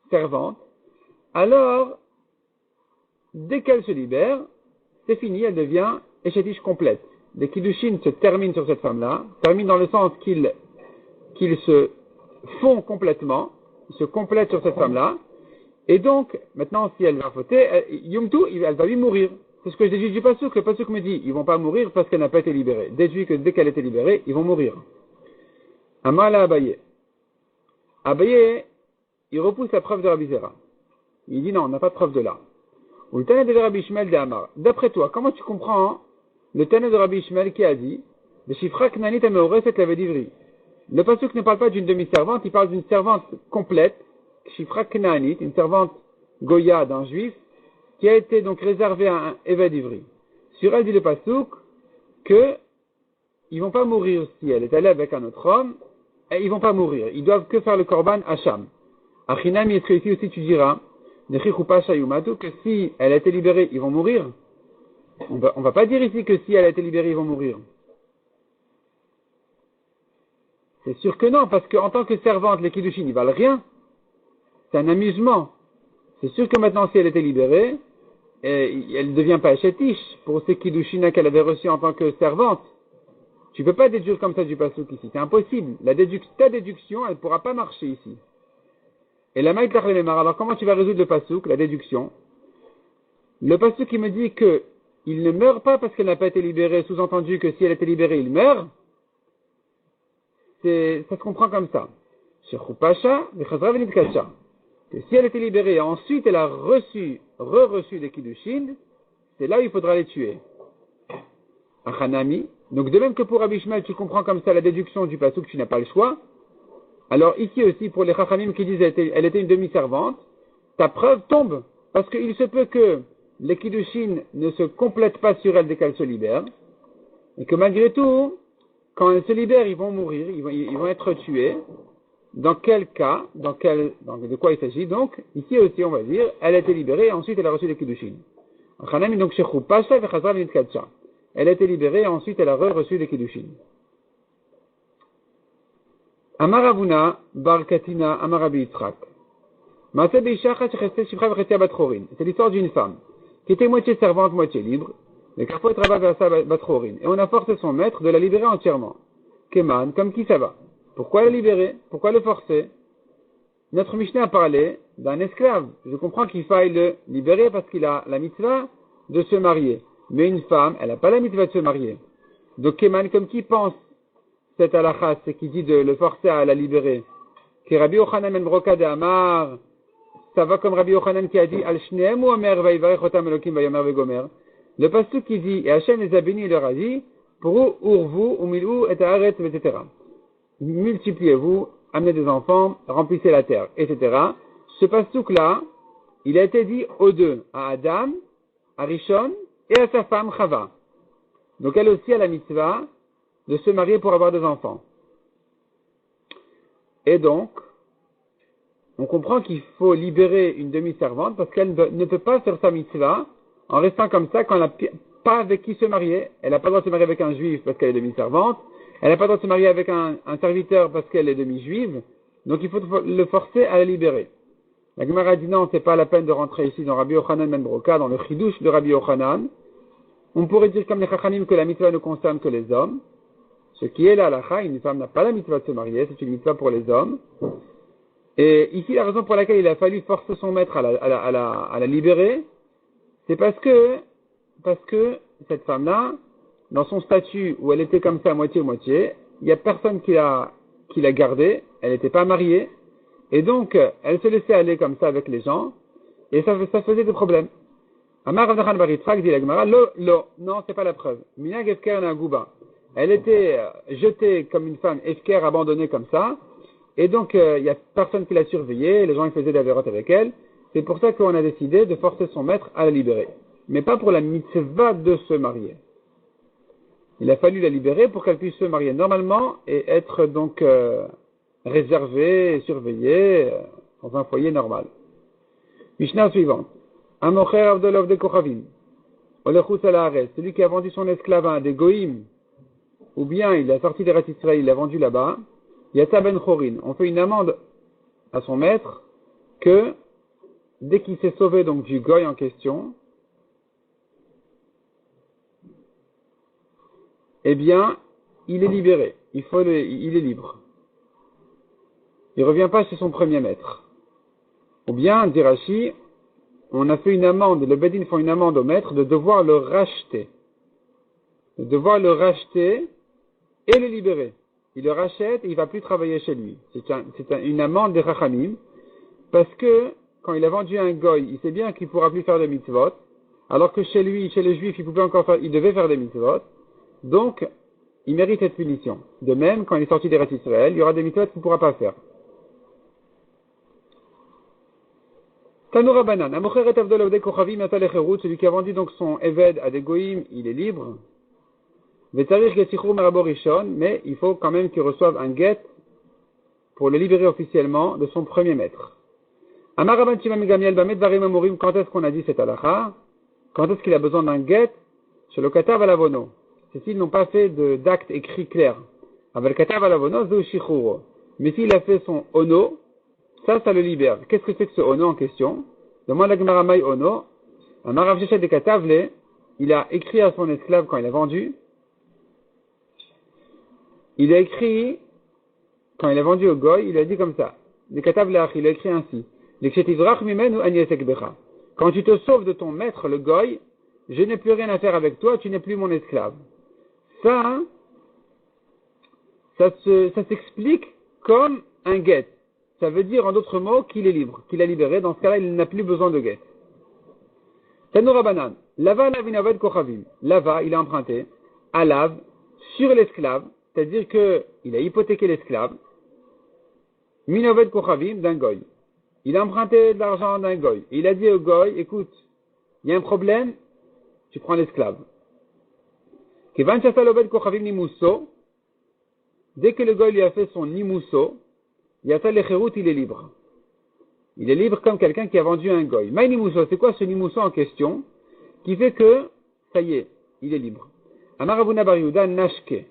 servante, alors, dès qu'elle se libère, c'est fini, elle devient échétiche complète. Les kiddushin se terminent sur cette femme-là, terminent dans le sens qu'ils se font complètement, ils se complètent sur cette femme-là, et donc, maintenant, si elle va fauter, yumtu, elle va lui mourir. C'est ce que je déduis du pasuk. Le pasuk me dit, ils vont pas mourir parce qu'elle n'a pas été libérée. Déduit que dès qu'elle était libérée, ils vont mourir. Amala Abaye. Abaye, il repousse la preuve de Rabbi Zera. Il dit non, on n'a pas de preuve de là. Ou le Tana de Rabbi Ishmael de Amar. D'après toi, comment tu comprends le Tana de Rabbi Ishmael qui a dit, le Shifra Knanit Ameore, c'est l'avait d'Ivry. Le pasuk ne parle pas d'une demi-servante, il parle d'une servante complète, Shifra Knanit, une servante Goya d'un juif, qui a été donc réservé à un évêque d'Ivry. Sur elle dit le pasuk que ils vont pas mourir si elle est allée avec un autre homme, et ils vont pas mourir. Ils doivent que faire le korban Hacham. Achinami, est-ce que ici aussi tu diras, que si elle a été libérée, ils vont mourir? On va pas dire ici que si elle a été libérée, ils vont mourir. C'est sûr que non, parce qu'en tant que servante, les kiddushin, ils valent rien. C'est un amusement. C'est sûr que maintenant, si elle était libérée, elle ne devient pas chétiche pour ces kiddushin qu'elle avait reçus en tant que servante. Tu peux pas déduire comme ça du pasuk ici. C'est impossible. Ta déduction, elle ne pourra pas marcher ici. Et la maït l'achlememar. Alors comment tu vas résoudre le pasuk, la déduction? Le pasuk qui me dit que il ne meurt pas parce qu'elle n'a pas été libérée, sous-entendu que si elle était libérée, il meurt. Ça se comprend comme ça. Que si elle était libérée et ensuite elle a reçu des kiddushin, c'est là où il faudra les tuer. Achanami. Donc de même que pour Rabbi Ishmael, tu comprends comme ça la déduction du pasuk, tu n'as pas le choix. Alors ici aussi, pour les Chachamim qui disent elle était une demi-servante, ta preuve tombe. Parce qu'il se peut que les kiddushin ne se complètent pas sur elle dès qu'elle se libère. Et que malgré tout, quand elle se libère, ils vont mourir, ils vont être tués. Dans quel cas, de quoi il s'agit? Donc, ici aussi, on va dire, elle a été libérée et ensuite elle a reçu les kiddushin. Donc, elle a été libérée et ensuite elle a reçu les kiddushin. Amaravuna, Bar Katina, Amarabi Yitzhak. C'est l'histoire d'une femme qui était moitié servante, moitié libre. Et on a forcé son maître de la libérer entièrement. Keman, comme qui ça va? Pourquoi la libérer? Pourquoi le forcer? Notre Mishnah a parlé d'un esclave. Je comprends qu'il faille le libérer parce qu'il a la mitzvah de se marier. Mais une femme, elle n'a pas la mitzvah de se marier. Donc Keman, comme qui pense cette halakha, c'est qui dit de le forcer à la libérer? Que Rabbi Yochanan ben Broka de Amar, ça va comme Rabbi Yochanan qui a dit Al Shneem ou Omer Vaïvarech Otam Elokim Vayomer Vegomer. Le pasuk qui dit, et Hachem les a bénis, il leur a dit, pour urvu, umilou, et haaretz, etc. Multipliez-vous, amenez des enfants, remplissez la terre, etc. Ce pasuk-là, il a été dit aux deux, à Adam, à Rishon, et à sa femme Chava. Donc elle aussi a la mitzvah de se marier pour avoir des enfants. Et donc, on comprend qu'il faut libérer une demi-servante parce qu'elle ne peut pas faire sa mitzvah en restant comme ça quand elle n'a pas avec qui se marier. Elle n'a pas le droit de se marier avec un juif parce qu'elle est demi-servante. Elle n'a pas le droit de se marier avec un serviteur parce qu'elle est demi-juive. Donc il faut le forcer à la libérer. La Gemara dit non, c'est pas la peine de rentrer ici dans Rabbi Yochanan Ben Broka, dans le chidouche de Rabbi Yochanan. On pourrait dire comme les Chachamim que la mitzvah ne concerne que les hommes. Ce qui est la halakha, une femme n'a pas la mitzvah de se marier, c'est une mitzvah pour les hommes. Et ici, la raison pour laquelle il a fallu forcer son maître à la libérer, c'est parce que cette femme-là, dans son statut où elle était comme ça à moitié, il n'y a personne qui l'a gardée, elle n'était pas mariée, et donc elle se laissait aller comme ça avec les gens, et ça faisait des problèmes. Amar Rav Nachman bar Yitzchak dit la Gemara, non, c'est pas la preuve. Minag Efker Nagouba. Elle était jetée comme une femme Efker, abandonnée comme ça, et donc il n'y a personne qui l'a surveillée, les gens ils faisaient des avérotes avec elle. C'est pour ça qu'on a décidé de forcer son maître à la libérer. Mais pas pour la mitzvah de se marier. Il a fallu la libérer pour qu'elle puisse se marier normalement et être donc réservée et surveillée dans un foyer normal. Mishnah suivante. Amocher Avdolov de Kochavim. Olechutz al haaretz. Celui qui a vendu son esclave à des goïm, ou bien il a sorti des Eretz Israël, il l'a vendu là-bas. Yatsa ben Chorin. On fait une amende à son maître que dès qu'il s'est sauvé donc du goy en question, eh bien, il est libéré. Il est libre. Il revient pas chez son premier maître. Ou bien, dit Rashi, on a fait une amende, le Bedin font une amende au maître de devoir le racheter. De devoir le racheter et le libérer. Il le rachète et il va plus travailler chez lui. C'est une amende des Chachamim, parce que quand il a vendu un goy, il sait bien qu'il pourra plus faire de mitzvot, alors que chez lui, chez les juifs, il devait faire des mitzvot. Donc, il mérite cette punition. De même, quand il est sorti des Eretz Israël, il y aura des mitzvot qu'il ne pourra pas faire. Tanoura Banan, Amocheret Avdol Avdei Kochavim Yatal Echerut, celui qui a vendu donc son Eved à des goïm, il est libre. Vetarich Getichur Merabo Rishon, mais il faut quand même qu'il reçoive un get pour le libérer officiellement de son premier maître. Amar Rabban Shimon Gamiel Bamed Varim Amorim, quand est-ce qu'on a dit cette halakha? Quand est-ce qu'il a besoin d'un get? Chez le Katav Alavono. C'est s'ils n'ont pas fait d'acte écrit clair. Avec le Katav Alavono, Zeu Shichuro. Mais s'il a fait son ono, ça le libère. Qu'est-ce que c'est que ce ono en question? Demande la Gemara Maï ono. Amar Rav Sheshet de Katavle, il a écrit à son esclave quand il a vendu. Il a écrit, quand il a vendu au goy, il a dit comme ça. Le Katavle, il a écrit ainsi. Quand tu te sauves de ton maître, le goy, je n'ai plus rien à faire avec toi, tu n'es plus mon esclave. Ça s'explique comme un guet. Ça veut dire, en d'autres mots, qu'il est libre, qu'il a libéré. Dans ce cas-là, il n'a plus besoin de guet. Tanoura Banan. Lava lavinaved kochavim. Lava, il a emprunté. Alav, sur l'esclave. C'est-à-dire qu'il a hypothéqué l'esclave. Minaved kochavim d'un goy. Il a emprunté de l'argent d'un goy. Il a dit au goy, écoute, il y a un problème, tu prends l'esclave. Kevan chasalobed kochavim nimuso. Dès que le goy lui a fait son nimuso, Yatal Echerut, il est libre. Il est libre comme quelqu'un qui a vendu un goy. Maï nimuso, c'est quoi ce nimuso en question qui fait que, ça y est, il est libre. Amar Abuna bar Yehuda, nashke.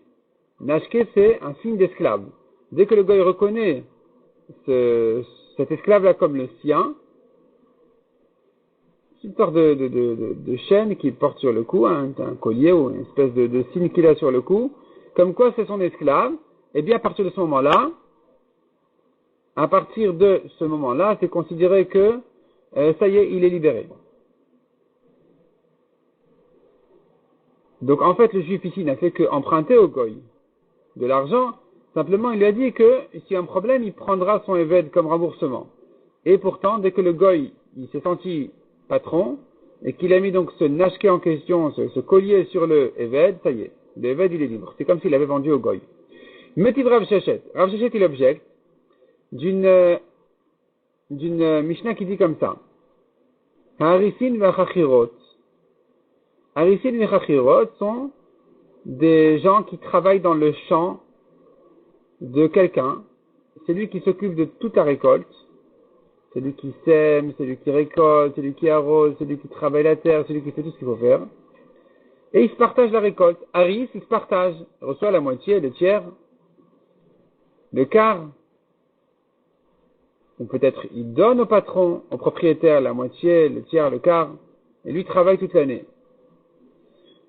Nashke, c'est un signe d'esclave. Dès que le goy reconnaît cet esclave-là comme le sien, c'est une sorte de chaîne qu'il porte sur le cou, un collier ou une espèce de signe qu'il a sur le cou, comme quoi c'est son esclave, et bien à partir de ce moment-là, c'est considéré que ça y est, il est libéré. Donc en fait, le juif ici n'a fait qu'emprunter au goy de l'argent. Simplement, il lui a dit que s'il y a un problème, il prendra son éved comme remboursement. Et pourtant, dès que le goy il s'est senti patron et qu'il a mis donc ce nashké en question, ce collier sur le éved, ça y est, le éved il est libre. C'est comme s'il avait vendu au goy. Metiv Rav Sheshet. Rav Sheshet il objecte d'une Mishnah qui dit comme ça. Harisin v'achachirot. Harisin v'achachirot sont des gens qui travaillent dans le champ de quelqu'un. C'est lui qui s'occupe de toute la récolte. C'est lui qui sème, c'est lui qui récolte, c'est lui qui arrose, c'est lui qui travaille la terre, c'est lui qui fait tout ce qu'il faut faire. Et ils se partagent la récolte. Haris, il se partage. Il reçoit la moitié, le tiers, le quart. ou peut-être il donne au patron, au propriétaire, la moitié, le tiers, le quart, et lui travaille toute l'année.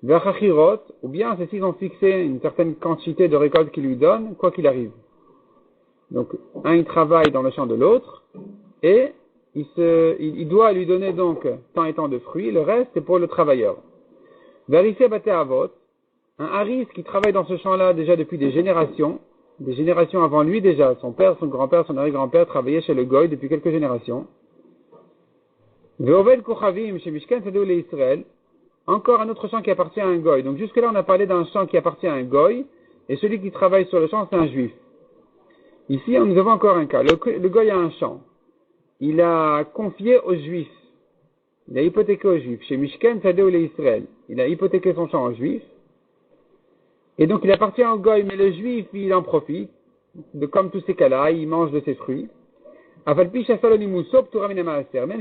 Vachachirot, ou bien ceux-ci ont fixé une certaine quantité de récolte qu'il lui donne, quoi qu'il arrive. Donc, un, il travaille dans le champ de l'autre, et il doit lui donner donc tant et tant de fruits, le reste c'est pour le travailleur. Vérifie Bate Avot, un haris qui travaille dans ce champ-là déjà depuis des générations avant lui déjà, son père, son grand-père, son arrière-grand-père travaillaient chez le Goy depuis quelques générations. Ve'oved Kochavim chez Mishkan Sedou le Israël, encore un autre champ qui appartient à un Goy. Donc jusque-là on a parlé d'un champ qui appartient à un Goy, et celui qui travaille sur le champ c'est un Juif. Ici nous avons encore un cas, le Goy a un champ. Il a confié aux Juifs. Il a hypothéqué aux Juifs. Chez Mishkan, Sadeo le Israël. Il a hypothéqué son champ aux Juifs. Et donc, il appartient au Goy, mais le Juif, il en profite. Comme tous ces cas-là, il mange de ses fruits. Même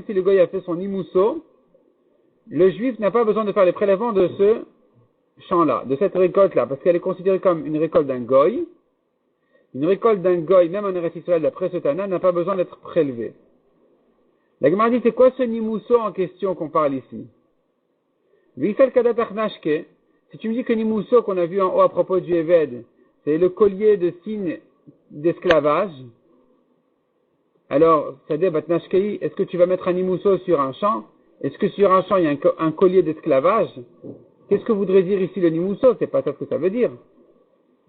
si le Goy a fait son imousso, le Juif n'a pas besoin de faire les prélèvements de ce champ-là, de cette récolte-là, parce qu'elle est considérée comme une récolte d'un Goy. Une récolte d'un Goy, même en Eretz Israël, d'après ce Tana, n'a pas besoin d'être prélevée. La Gemara dit, c'est quoi ce nimousso en question qu'on parle ici? Si tu me dis que nimousso qu'on a vu en haut à propos du Eved, c'est le collier de signe d'esclavage, alors, est-ce que tu vas mettre un nimousso sur un champ? Est-ce que sur un champ il y a un collier d'esclavage? Qu'est-ce que voudrait dire ici le nimousso? C'est pas ça ce que ça veut dire.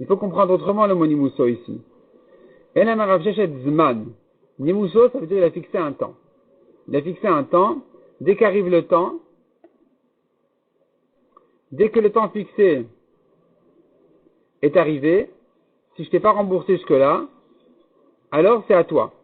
Il faut comprendre autrement le mot nimousso ici. Nimousso, ça veut dire qu'il a fixé un temps. Il a fixé un temps, dès qu'arrive le temps, dès que le temps fixé est arrivé, si je t'ai pas remboursé jusque-là, alors c'est à toi.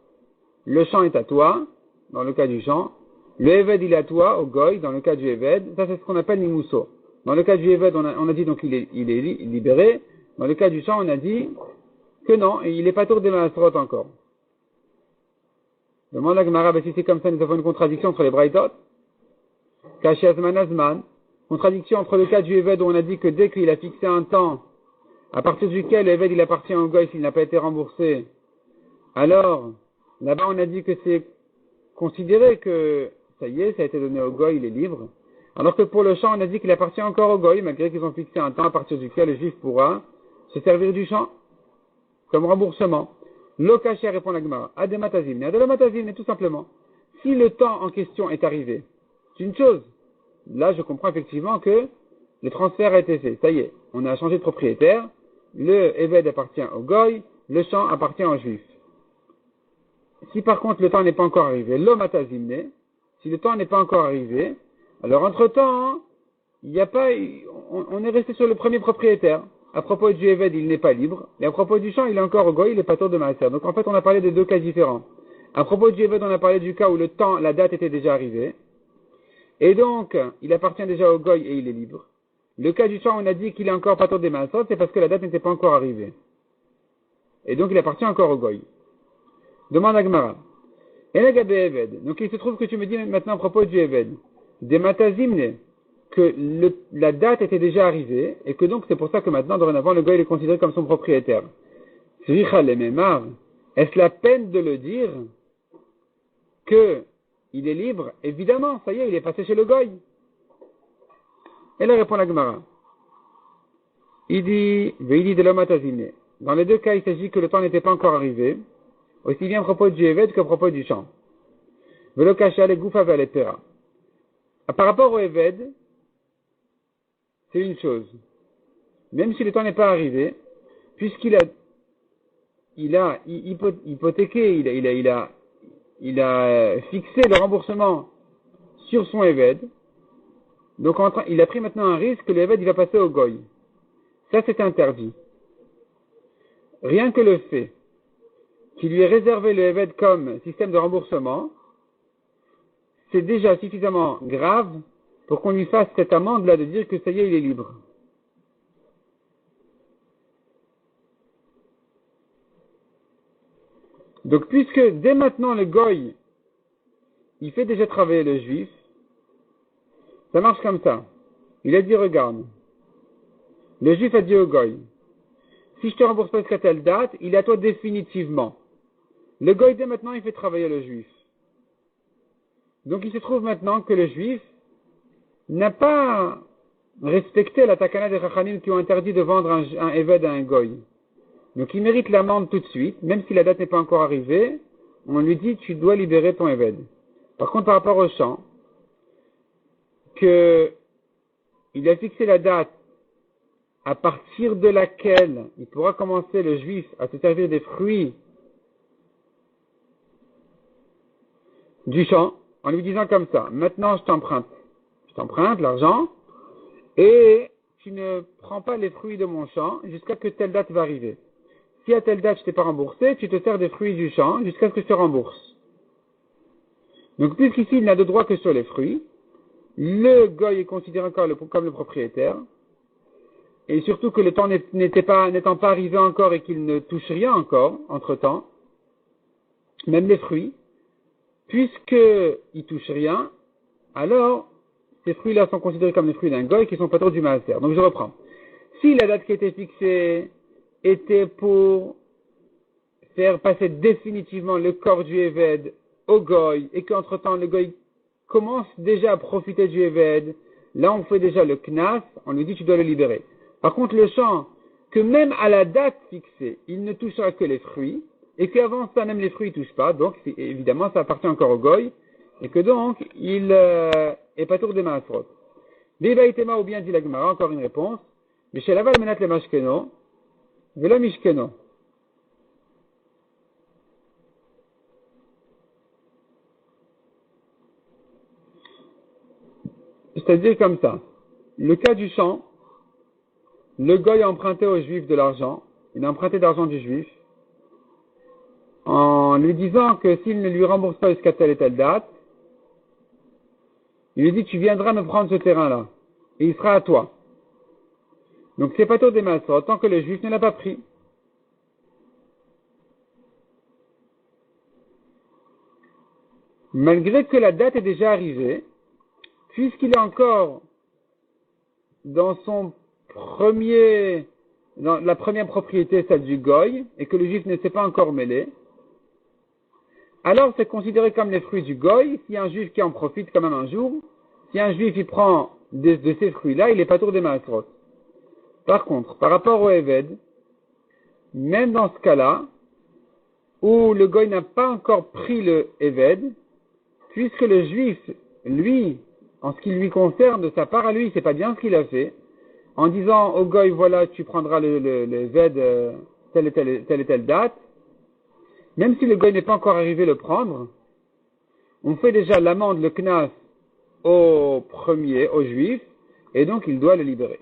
Le champ est à toi, dans le cas du champ. Le Eved il est à toi, au Goy, dans le cas du Eved. Ça c'est ce qu'on appelle Nimousso. Dans le cas du Eved, on a dit donc il est libéré. Dans le cas du champ, on a dit que non, il n'est pas tour des Maasrot encore. Demande la Gemara, si c'est comme ça, nous avons une contradiction entre les Braithot. Kashi Azman Azman. Contradiction entre le cas du Eved où on a dit que dès qu'il a fixé un temps, à partir duquel le Eved il appartient au Goy s'il n'a pas été remboursé, alors, là-bas on a dit que c'est considéré que ça y est, ça a été donné au Goy, il est libre. Alors que pour le champ, on a dit qu'il appartient encore au Goy, malgré qu'ils ont fixé un temps à partir duquel le Juif pourra se servir du champ comme remboursement. L'Okaché répond la Gemara. Adematazim. Adematazim, tout simplement. Si le temps en question est arrivé, c'est une chose. Là, je comprends effectivement que le transfert a été fait. Ça y est, on a changé de propriétaire. Le Eved appartient au Goy, le champ appartient au Juif. Si par contre le temps n'est pas encore arrivé, l'Omatazimne, si le temps n'est pas encore arrivé, alors entre-temps, il n'y a pas, on est resté sur le premier propriétaire. À propos du Eved, il n'est pas libre. Et à propos du champ, il est encore au Goy, il n'est pas tour de Maaser. Donc en fait, on a parlé de deux cas différents. À propos du Eved, on a parlé du cas où le temps, la date était déjà arrivée. Et donc, il appartient déjà au Goy et il est libre. Le cas du champ, on a dit qu'il est encore pas tour des Maaser, c'est parce que la date n'était pas encore arrivée. Et donc, il appartient encore au Goy. Demande à Gemara. Enagabe Eved. Donc il se trouve que tu me dis maintenant à propos du Eved. Des Matazimne. Que la date était déjà arrivée, et que donc c'est pour ça que maintenant, dorénavant, le Goy est considéré comme son propriétaire. Est-ce la peine de le dire que il est libre? Évidemment, ça y est, il est passé chez le Goy. Et là répond la Gemara. Il dit de l'Omatazine. Dans les deux cas, il s'agit que le temps n'était pas encore arrivé, aussi bien à propos du Eved qu'à propos du champ. Velo Kasha le Goufa vers les Pera. Par rapport au Eved, c'est une chose. Même si le temps n'est pas arrivé, puisqu'il a hypothéqué, il a fixé le remboursement sur son Eved, donc il a pris maintenant un risque que le Eved il va passer au Goy. Ça c'est interdit. Rien que le fait qu'il lui ait réservé le Eved comme système de remboursement, c'est déjà suffisamment grave pour qu'on lui fasse cette amende-là de dire que ça y est, il est libre. Donc, puisque dès maintenant le Goy, il fait déjà travailler le Juif, ça marche comme ça. Il a dit, regarde, le Juif a dit au Goy, si je te rembourse pas jusqu'à telle date, il est à toi définitivement. Le goy dès maintenant, il fait travailler le juif. Donc il se trouve maintenant que le juif n'a pas respecté la takana des Chachamim qui ont interdit de vendre un éved à un goy. Donc il mérite l'amende tout de suite, même si la date n'est pas encore arrivée, on lui dit tu dois libérer ton éved. Par contre, par rapport au champ, que il a fixé la date à partir de laquelle il pourra commencer le juif à se servir des fruits du champ, en lui disant comme ça, maintenant je t'emprunte l'argent, et tu ne prends pas les fruits de mon champ jusqu'à ce que telle date va arriver. Si à telle date je t'ai pas remboursé, tu te sers des fruits du champ jusqu'à ce que je te rembourse. Donc puisqu'ici il n'a de droit que sur les fruits, le goy est considéré encore comme le propriétaire, et surtout que le temps n'étant pas arrivé encore et qu'il ne touche rien encore, entre-temps, même les fruits, puisqu'il ne touche rien, alors ces fruits-là sont considérés comme les fruits d'un goy qui sont pas trop du maaser. Donc je reprends. Si la date qui était fixée était pour faire passer définitivement le corps du éved au goy, et qu'entre-temps le goy commence déjà à profiter du éved, là on fait déjà le knas, on lui dit tu dois le libérer. Par contre le champ, que même à la date fixée, il ne touchera que les fruits, et qu'avant ça même les fruits ne touchent pas, donc évidemment ça appartient encore au goy, et que donc il est pas tour des maasrot. Bibaïtema ou bien dit la Gemara, encore une réponse, mais chez l'aval menat le mashkeno, vela mishkeno. C'est-à-dire comme ça, le cas du champ, le goy a emprunté au juif de l'argent, il a emprunté d'argent du juif, en lui disant que s'il ne lui rembourse pas jusqu'à telle et telle date, il lui dit tu viendras me prendre ce terrain-là, et il sera à toi. Donc c'est pas tôt des massot, tant que le juif ne l'a pas pris. Malgré que la date est déjà arrivée, puisqu'il est encore dans la première propriété, celle du goy, et que le juif ne s'est pas encore mêlé, alors c'est considéré comme les fruits du goy. S'il y a un juif qui en profite quand même un jour, si un juif il prend de ces fruits-là, il est pas tour des maasrot. Par contre, par rapport au éved, même dans ce cas-là, où le goy n'a pas encore pris le éved, puisque le juif, lui, en ce qui lui concerne, de sa part à lui, c'est pas bien ce qu'il a fait, en disant au goy, voilà, tu prendras le éved telle et telle date, même si le goy n'est pas encore arrivé à le prendre, on fait déjà l'amende, le knas, au premier, au juif, et donc il doit le libérer.